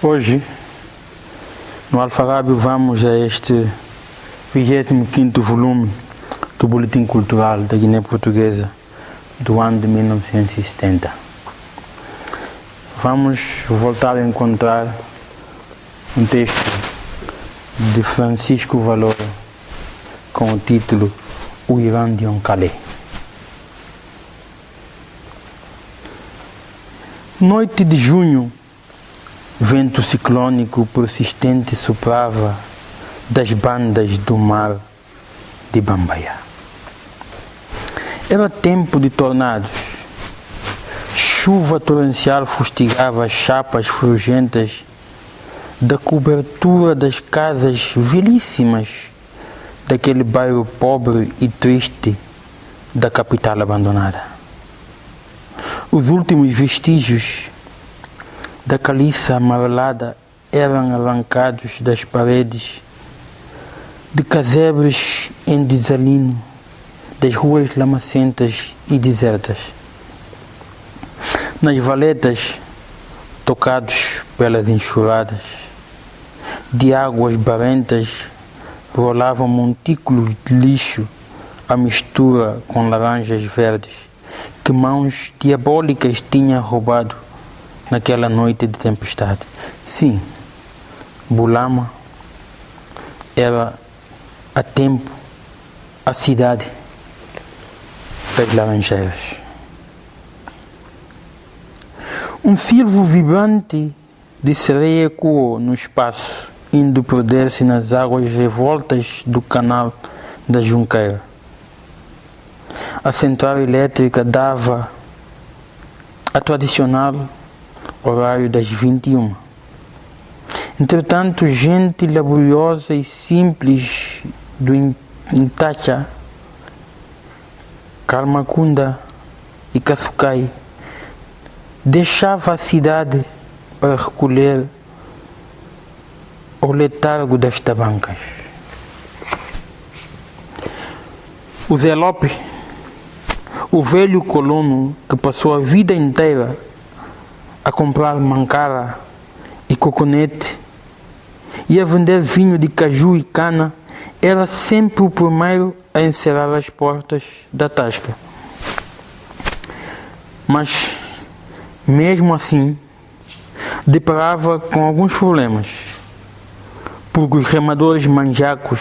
Hoje, no Alfarrábio, vamos a este 25º volume do Boletim Cultural da Guiné Portuguesa do ano de 1970. Vamos voltar a encontrar um texto de Francisco Valor com o título O Irã de Oncalé. Noite de junho, vento ciclônico persistente soprava das bandas do mar de Bambaia. Era tempo de tornados. Chuva torrencial fustigava as chapas furugentas da cobertura das casas velhíssimas daquele bairro pobre e triste da capital abandonada. Os últimos vestígios da caliça amarelada eram arrancados das paredes de casebres em desalino das ruas lamacentas e desertas. Nas valetas, tocados pelas enxurradas de águas barrentas, rolavam montículos de lixo à mistura com laranjas verdes que mãos diabólicas tinham roubado naquela noite de tempestade. Sim, Bulama era a tempo a cidade das laranjeiras. Um silvo vibrante de sereia ecoou no espaço, indo perder-se nas águas revoltas do canal da Junqueira. A central elétrica dava a tradicional horário das 21. Entretanto, gente laboriosa e simples do Intacha, Karmakunda e Kasukai deixava a cidade para recolher o letargo das tabancas. O Zé Lopes, o velho colono que passou a vida inteira a comprar mancara e coconete e a vender vinho de caju e cana, era sempre o primeiro a encerrar as portas da tasca. Mas, mesmo assim, deparava com alguns problemas, porque os remadores manjacos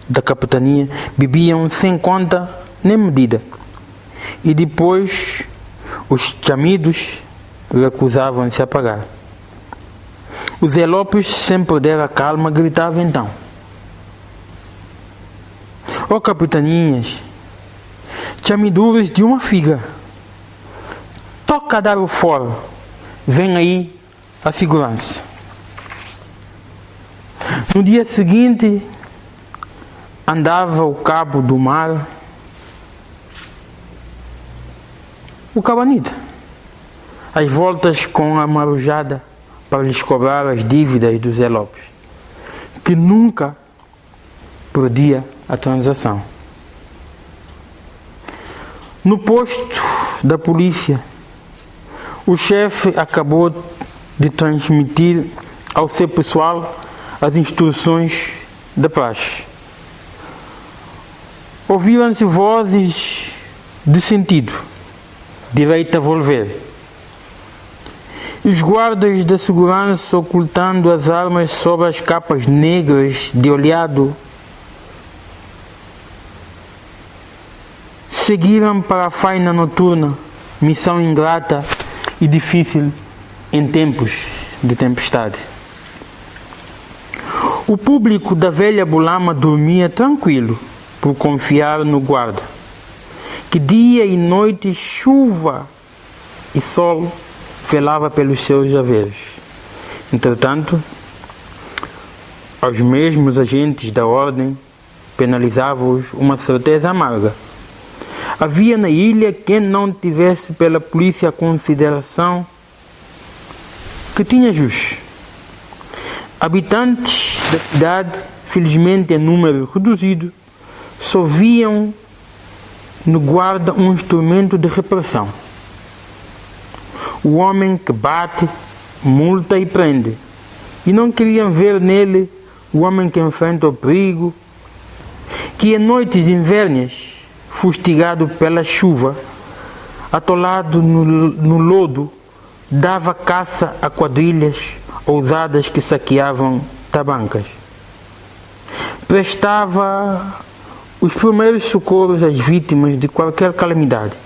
da capitania bebiam sem conta nem medida, e depois os chamidos recusavam-se a pagar. O Zé Lopes, sem perder a calma, gritava então: "Ó capitanias, chamiduras de uma figa, toca a dar o fora, vem aí a segurança." No dia seguinte, andava o cabo do mar, o Cabanita, às voltas com a marujada para lhes cobrar as dívidas do Zé Lopes, que nunca perdia a transação. No posto da polícia, o chefe acabou de transmitir ao seu pessoal as instruções da praxe. Ouviram-se vozes de sentido: direita a volver. E os guardas da segurança, ocultando as armas sob as capas negras de oleado, seguiram para a faina noturna, missão ingrata e difícil em tempos de tempestade. O público da velha Bulama dormia tranquilo por confiar no guarda, que dia e noite, chuva e sol, velava pelos seus haveres. Entretanto, aos mesmos agentes da ordem penalizava-os uma certeza amarga: havia na ilha quem não tivesse pela polícia a consideração que tinha jus. Habitantes da cidade, felizmente em número reduzido, só viam no guarda um instrumento de repressão. O homem que bate multa e prende. E não queriam ver nele o homem que enfrenta o perigo, que em noites invérnias, fustigado pela chuva, atolado no lodo, dava caça a quadrilhas ousadas que saqueavam tabancas. Prestava os primeiros socorros às vítimas de qualquer calamidade.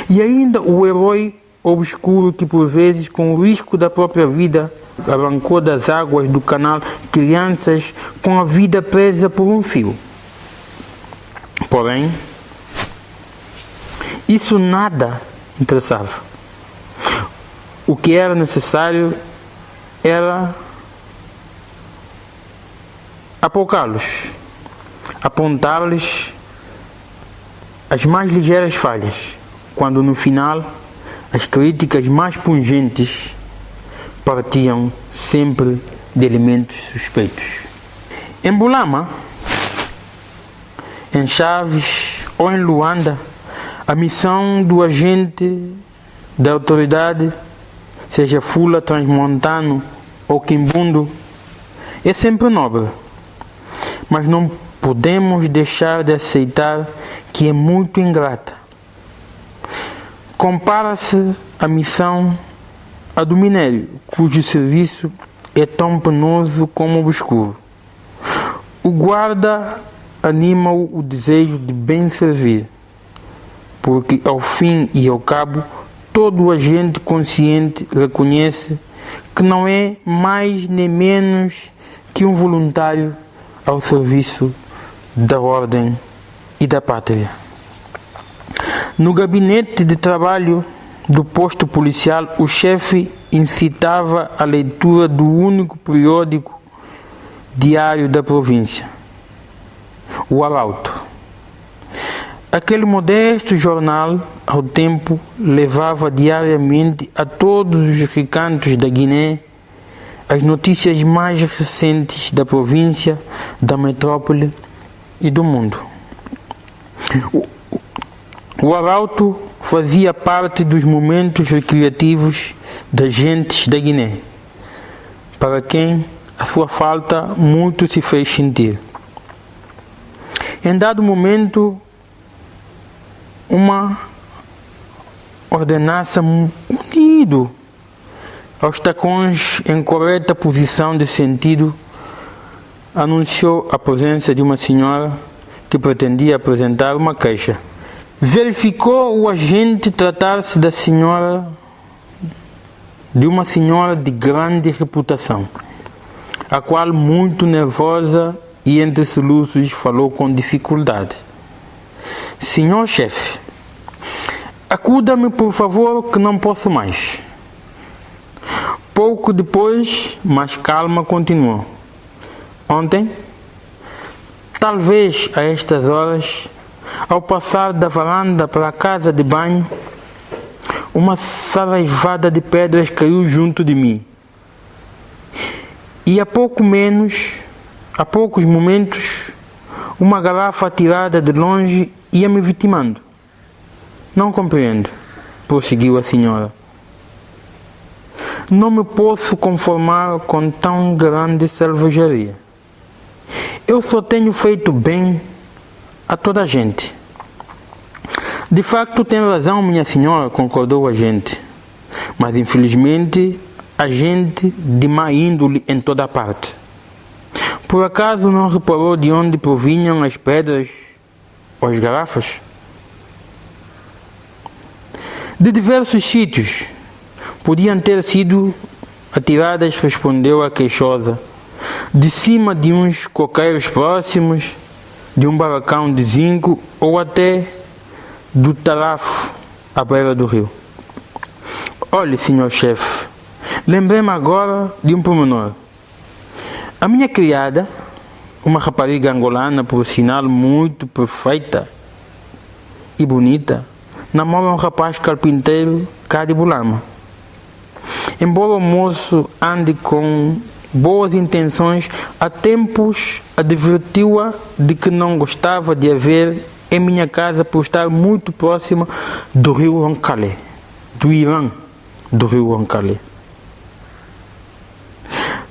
E ainda o herói obscuro que, por vezes, com o risco da própria vida, arrancou das águas do canal crianças com a vida presa por um fio. Porém, isso nada interessava. O que era necessário era apocá-los, apontar-lhes as mais ligeiras falhas, quando no final as críticas mais pungentes partiam sempre de elementos suspeitos. Em Bulama, em Chaves ou em Luanda, a missão do agente da autoridade, seja Fula, Transmontano ou Quimbundo, é sempre nobre, mas não podemos deixar de aceitar que é muito ingrata. Compara-se a missão à do minério, cujo serviço é tão penoso como obscuro. O guarda anima-o desejo de bem servir, porque ao fim e ao cabo todo agente consciente reconhece que não é mais nem menos que um voluntário ao serviço da ordem e da pátria. No gabinete de trabalho do posto policial, o chefe incitava a leitura do único periódico diário da província, o Arauto. Aquele modesto jornal, ao tempo, levava diariamente a todos os recantos da Guiné as notícias mais recentes da província, da metrópole e do mundo. O Arauto fazia parte dos momentos recreativos das gentes da Guiné, para quem a sua falta muito se fez sentir. Em dado momento, uma ordenança unido aos tacões em correta posição de sentido anunciou a presença de uma senhora que pretendia apresentar uma queixa. Verificou o agente tratar-se de uma senhora de grande reputação, a qual, muito nervosa e entre soluços, falou com dificuldade. Senhor chefe, acuda-me por favor que não posso mais. Pouco depois, mais calma, continuou. Ontem, talvez a estas horas, ao passar da varanda para a casa de banho, uma saraivada de pedras caiu junto de mim. E a poucos momentos, uma garrafa atirada de longe ia me vitimando. Não compreendo, prosseguiu a senhora. Não me posso conformar com tão grande selvageria. Eu só tenho feito bem a toda a gente. De facto tem razão, minha senhora, concordou o agente. Mas infelizmente há gente de má índole em toda a parte. Por acaso não reparou de onde provinham as pedras ou as garrafas? De diversos sítios. Podiam ter sido atiradas, respondeu a queixosa, de cima de uns coqueiros próximos, de um barracão de zinco ou até do tarafo à beira do rio. Olhe, senhor chefe, lembrei-me agora de um pormenor. A minha criada, uma rapariga angolana, por sinal muito perfeita e bonita, namora um rapaz carpinteiro cá de Bulama. Embora o moço ande com boas intenções, há tempos advertiu-a de que não gostava de a ver em minha casa por estar muito próxima do rio Ancalé, do Irã do rio Ancalé.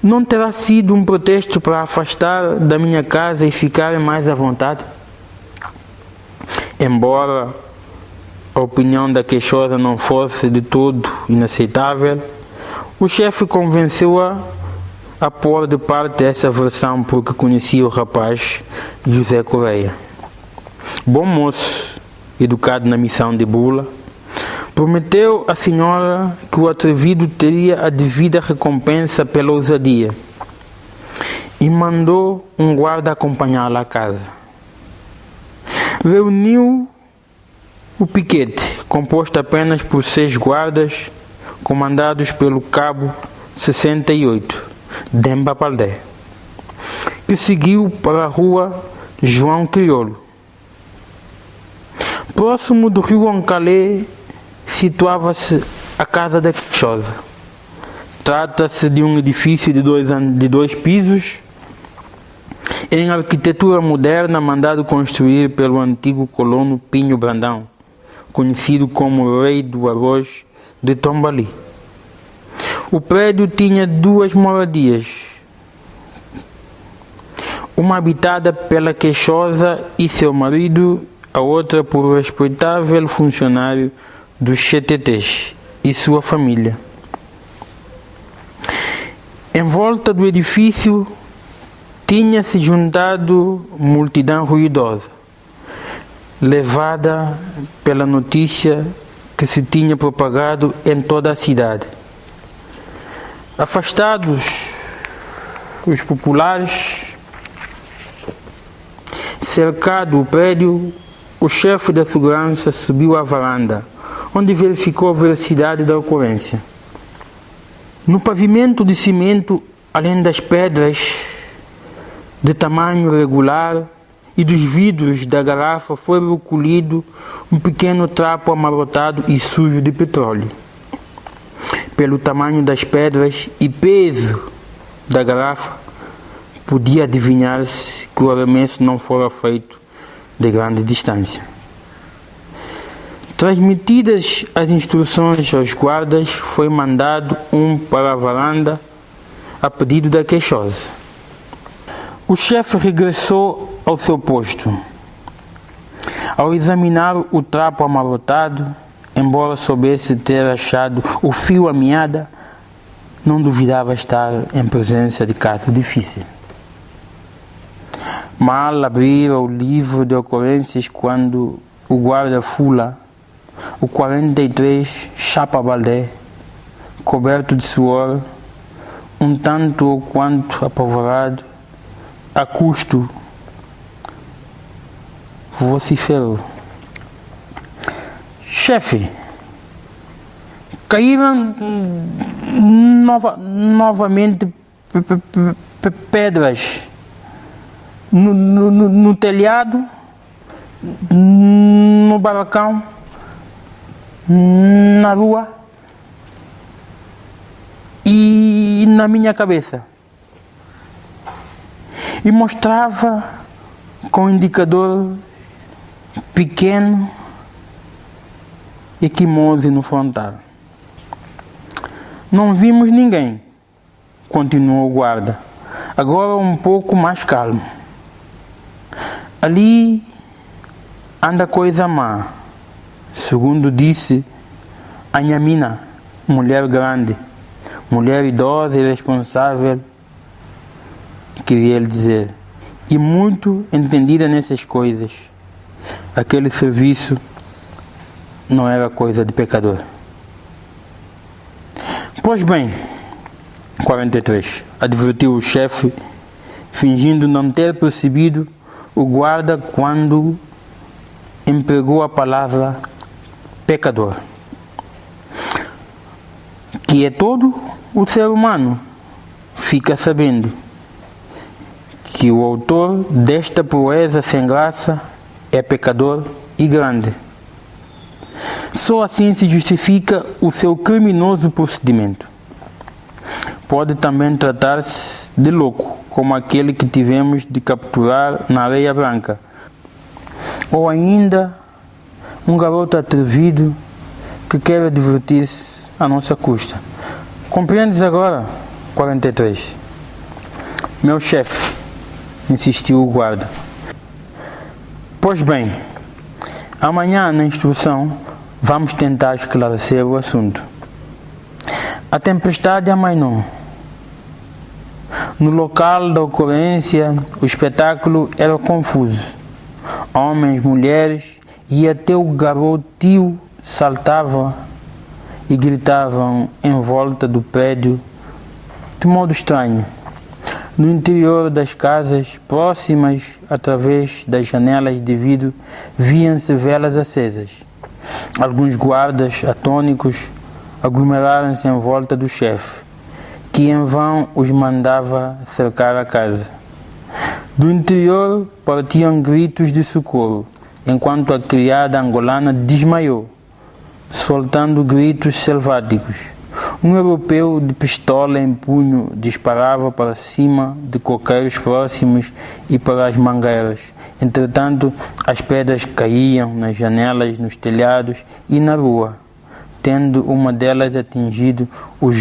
Não terá sido um pretexto para afastar da minha casa e ficar mais à vontade? Embora a opinião da queixosa não fosse de todo inaceitável, o chefe convenceu-a a pôr de parte essa versão porque conhecia o rapaz José Correia. Bom moço, educado na missão de bula, prometeu à senhora que o atrevido teria a devida recompensa pela ousadia e mandou um guarda acompanhá-la à casa. Reuniu o piquete, composto apenas por 6 guardas, comandados pelo cabo 68, Demba Paldé, que seguiu para a rua João Crioulo. Próximo do rio Ancalé situava-se a casa da queixosa. Trata-se de um edifício de dois pisos, em arquitetura moderna, mandado construir pelo antigo colono Pinho Brandão, conhecido como o Rei do Arroz de Tombali. O prédio tinha 2 moradias, uma habitada pela queixosa e seu marido, a outra por um respeitável funcionário dos CTTs e sua família. Em volta do edifício tinha-se juntado multidão ruidosa, levada pela notícia que se tinha propagado em toda a cidade. Afastados os populares, cercado o prédio, o chefe da segurança subiu à varanda, onde verificou a veracidade da ocorrência. No pavimento de cimento, além das pedras de tamanho regular e dos vidros da garrafa, foi recolhido um pequeno trapo amarrotado e sujo de petróleo. Pelo tamanho das pedras e peso da garrafa, podia adivinhar-se que o arremesso não fora feito de grande distância. Transmitidas as instruções aos guardas, foi mandado um para a varanda a pedido da queixosa. O chefe regressou ao seu posto. Ao examinar o trapo amarrotado, embora soubesse ter achado o fio à meada, não duvidava estar em presença de caso difícil. Mal abrira o livro de ocorrências quando o guarda-fula, o 43 Chapa Baldé, coberto de suor, um tanto ou quanto apavorado, a custo, vociferou: chefe, caíram novamente pedras no telhado, no balcão, na rua e na minha cabeça. E mostrava com um indicador pequeno e quimoso no frontal. Não vimos ninguém, continuou o guarda, agora um pouco mais calmo. Ali anda coisa má, segundo disse a Nhamina, mulher grande, mulher idosa e responsável, queria ele dizer, e muito entendida nessas coisas. Aquele serviço não era coisa de pecador. Pois bem, 43, advertiu o chefe, fingindo não ter percebido o guarda quando empregou a palavra pecador, que é todo o ser humano, fica sabendo que o autor desta proeza sem graça é pecador e grande. Só assim se justifica o seu criminoso procedimento. Pode também tratar-se de louco, como aquele que tivemos de capturar na Areia Branca, ou ainda um garoto atrevido que quer divertir-se à nossa custa. Compreendes agora? 43. Meu chefe, insistiu o guarda. Pois bem, amanhã na instrução vamos tentar esclarecer o assunto. A tempestade amainou. No local da ocorrência, o espetáculo era confuso. Homens, mulheres e até o garotinho saltavam e gritavam em volta do prédio de modo estranho. No interior das casas próximas, através das janelas de vidro, viam-se velas acesas. Alguns guardas atônicos aglomeraram-se em volta do chefe, que em vão os mandava cercar a casa. Do interior partiam gritos de socorro, enquanto a criada angolana desmaiou, soltando gritos selváticos. Um europeu de pistola em punho disparava para cima de coqueiros próximos e para as mangueiras. Entretanto, as pedras caíam nas janelas, nos telhados e na rua, tendo uma delas atingido o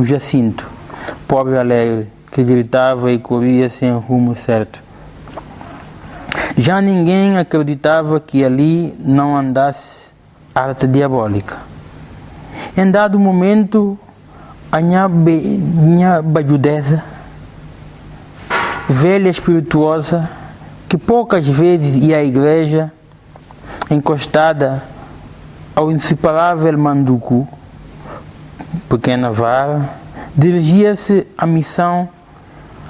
Jacinto, pobre alegre, que gritava e corria sem rumo certo. Já ninguém acreditava que ali não andasse arte diabólica. Em dado momento, a minha bajudeza, velha espirituosa, que poucas vezes ia à igreja, encostada ao inseparável manducu, pequena vara, dirigia-se à missão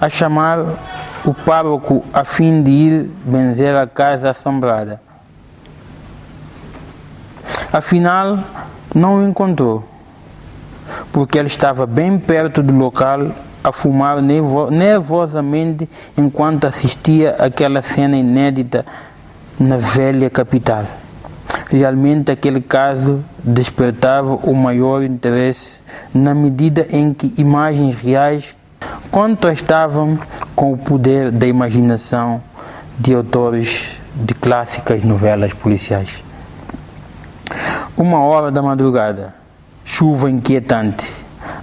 a chamar o pároco a fim de ir benzer a casa assombrada. Afinal, não o encontrou, porque ele estava bem perto do local a fumar nervosamente enquanto assistia àquela cena inédita na velha capital. Realmente aquele caso despertava o maior interesse na medida em que imagens reais contrastavam com o poder da imaginação de autores de clássicas novelas policiais. 1h da madrugada, chuva inquietante,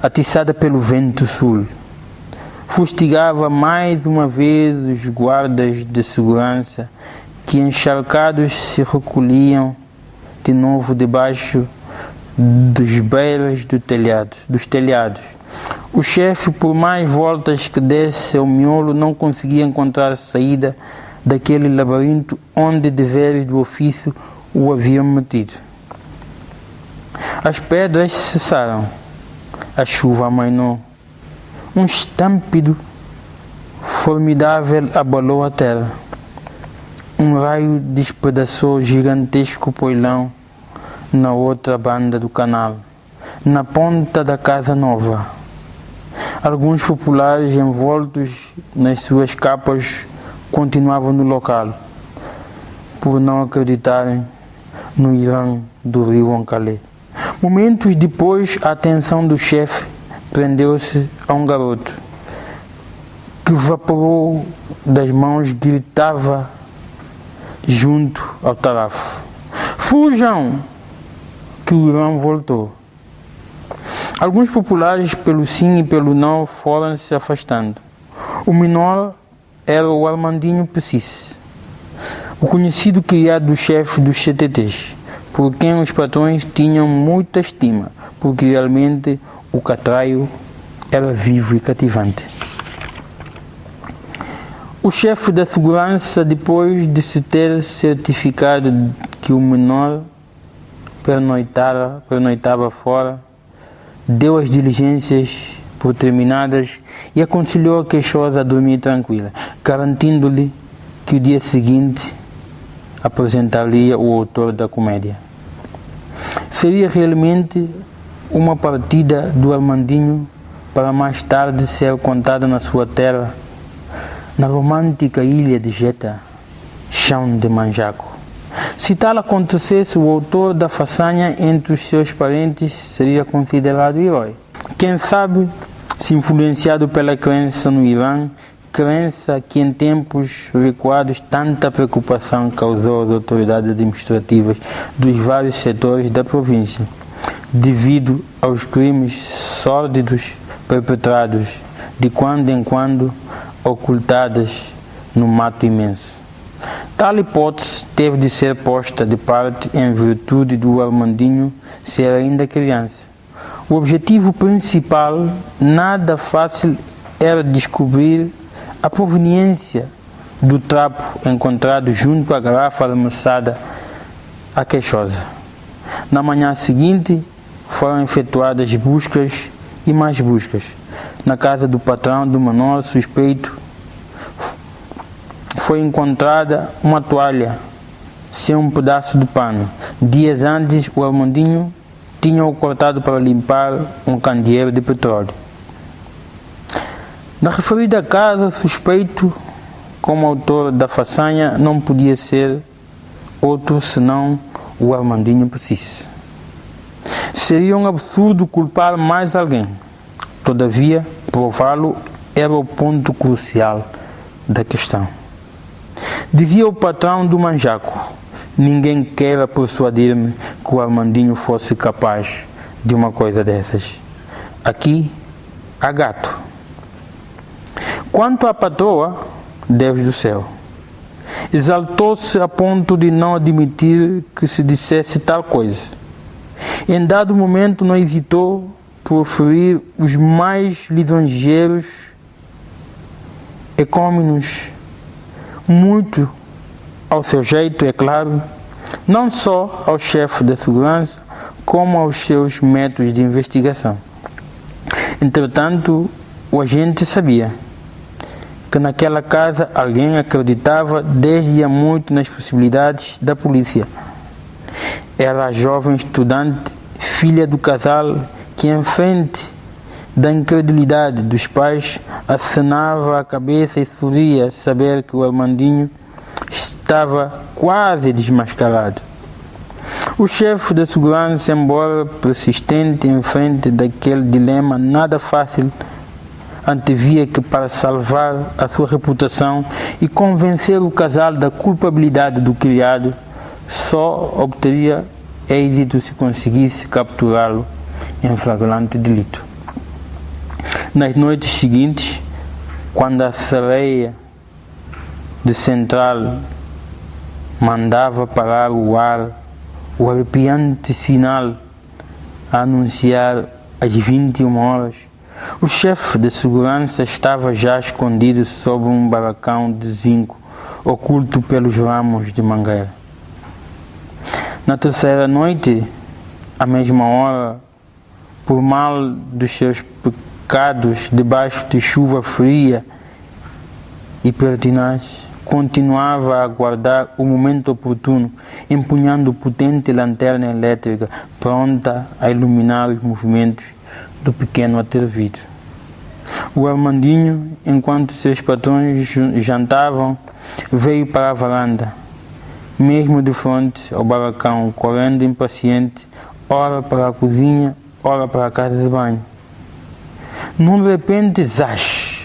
atiçada pelo vento sul, fustigava mais uma vez os guardas de segurança que encharcados se recolhiam de novo debaixo das beiras dos telhados. O chefe, por mais voltas que desse ao miolo, não conseguia encontrar saída daquele labirinto onde deveres do ofício o haviam metido. As pedras cessaram, a chuva amainou. Um estampido formidável abalou a terra. Um raio despedaçou gigantesco poilão na outra banda do canal, na ponta da casa nova. Alguns populares envoltos nas suas capas continuavam no local, por não acreditarem no Irã do rio Ancalé. Momentos depois, a atenção do chefe prendeu-se a um garoto que vaporou das mãos, gritava junto ao tarafo: "Fujam!" que o Irã voltou. Alguns populares, pelo sim e pelo não, foram se afastando. O menor era o Armandinho Pessis, o conhecido criado do chefe dos CTTs, por quem os patrões tinham muita estima, porque realmente o catraio era vivo e cativante. O chefe da segurança, depois de se ter certificado que o menor pernoitava fora, deu as diligências por terminadas e aconselhou a queixosa a dormir tranquila, garantindo-lhe que o dia seguinte apresentaria o autor da comédia. Seria realmente uma partida do Armandinho para mais tarde ser contada na sua terra, na romântica ilha de Jeta, chão de Manjaco. Se tal acontecesse, o autor da façanha entre os seus parentes seria considerado herói. Quem sabe, se influenciado pela crença no Irã, crença que em tempos recuados tanta preocupação causou às autoridades administrativas dos vários setores da província, devido aos crimes sórdidos perpetrados de quando em quando ocultadas no mato imenso. Tal hipótese teve de ser posta de parte em virtude do Armandinho ser ainda criança. O objetivo principal, nada fácil, era descobrir a proveniência do trapo encontrado junto à garrafa arremessada à queixosa. Na manhã seguinte, foram efetuadas buscas e mais buscas. Na casa do patrão do menor suspeito, foi encontrada uma toalha sem um pedaço de pano. Dias antes, o Armandinho tinha-o cortado para limpar um candeeiro de petróleo. Na referida casa, o suspeito, como autor da façanha, não podia ser outro senão o Armandinho Preciso. Seria um absurdo culpar mais alguém. Todavia, prová-lo era o ponto crucial da questão. Dizia o patrão do Manjaco: ninguém queira persuadir-me que o Armandinho fosse capaz de uma coisa dessas. Aqui há gato. Quanto à patroa, Deus do céu, exaltou-se a ponto de não admitir que se dissesse tal coisa. Em dado momento não hesitou por ferir os mais lisonjeiros ecômenos, muito ao seu jeito, é claro, não só ao chefe da segurança, como aos seus métodos de investigação. Entretanto, o agente sabia que naquela casa alguém acreditava desde há muito nas possibilidades da polícia. Era a jovem estudante, filha do casal, que em frente da incredulidade dos pais, acenava a cabeça e sorria saber que o Armandinho estava quase desmascarado. O chefe da segurança, embora persistente em frente daquele dilema nada fácil, antevia que para salvar a sua reputação e convencer o casal da culpabilidade do criado, só obteria êxito se conseguisse capturá-lo em flagrante delito. Nas noites seguintes, quando a sereia de central mandava parar o ar, o arrepiante sinal a anunciar as 21 horas, o chefe de segurança estava já escondido sob um barracão de zinco, oculto pelos ramos de mangueira. Na terceira noite, à mesma hora, por mal dos seus pecados, debaixo de chuva fria e pertinaz, continuava a aguardar o momento oportuno, empunhando potente lanterna elétrica, pronta a iluminar os movimentos do pequeno atrevido. O Armandinho, enquanto seus patrões jantavam, veio para a varanda, mesmo de frente ao barracão, correndo impaciente, ora para a cozinha, ora para a casa de banho. Num repente, zás!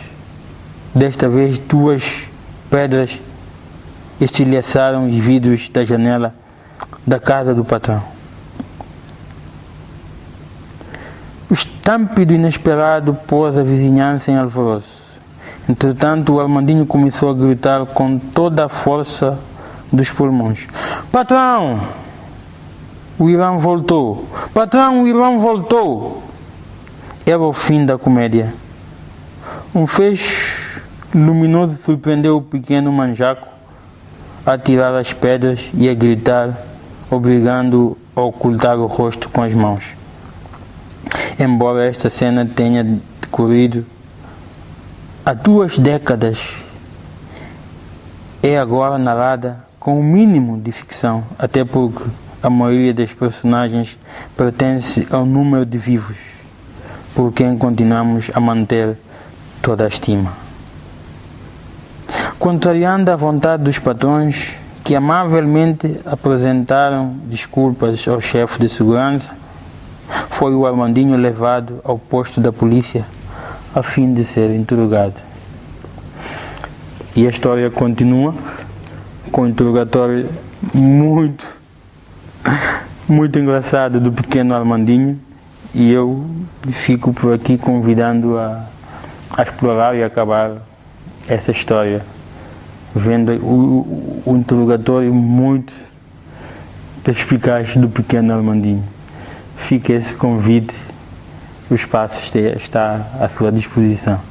Desta vez, duas pedras estilhaçaram os vidros da janela da casa do patrão. O estampido inesperado pôs a vizinhança em alvoroço. Entretanto, o Armandinho começou a gritar com toda a força dos pulmões: "Patrão! O Irã voltou! Patrão, o Irã voltou!" Era o fim da comédia. Um feixe luminoso surpreendeu o pequeno Manjaco a tirar as pedras e a gritar, obrigando-o a ocultar o rosto com as mãos. Embora esta cena tenha decorrido há 2 décadas, é agora narrada com o mínimo de ficção, até porque a maioria das personagens pertence ao número de vivos, por quem continuamos a manter toda a estima. Contrariando a vontade dos patrões, que amavelmente apresentaram desculpas ao chefe de segurança, foi o Armandinho levado ao posto da polícia a fim de ser interrogado. E a história continua com um interrogatório muito engraçado do pequeno Armandinho, e eu fico por aqui convidando a a explorar e acabar essa história, vendo o interrogatório muito perspicaz do pequeno Armandinho. Fica esse convite, o espaço está à sua disposição.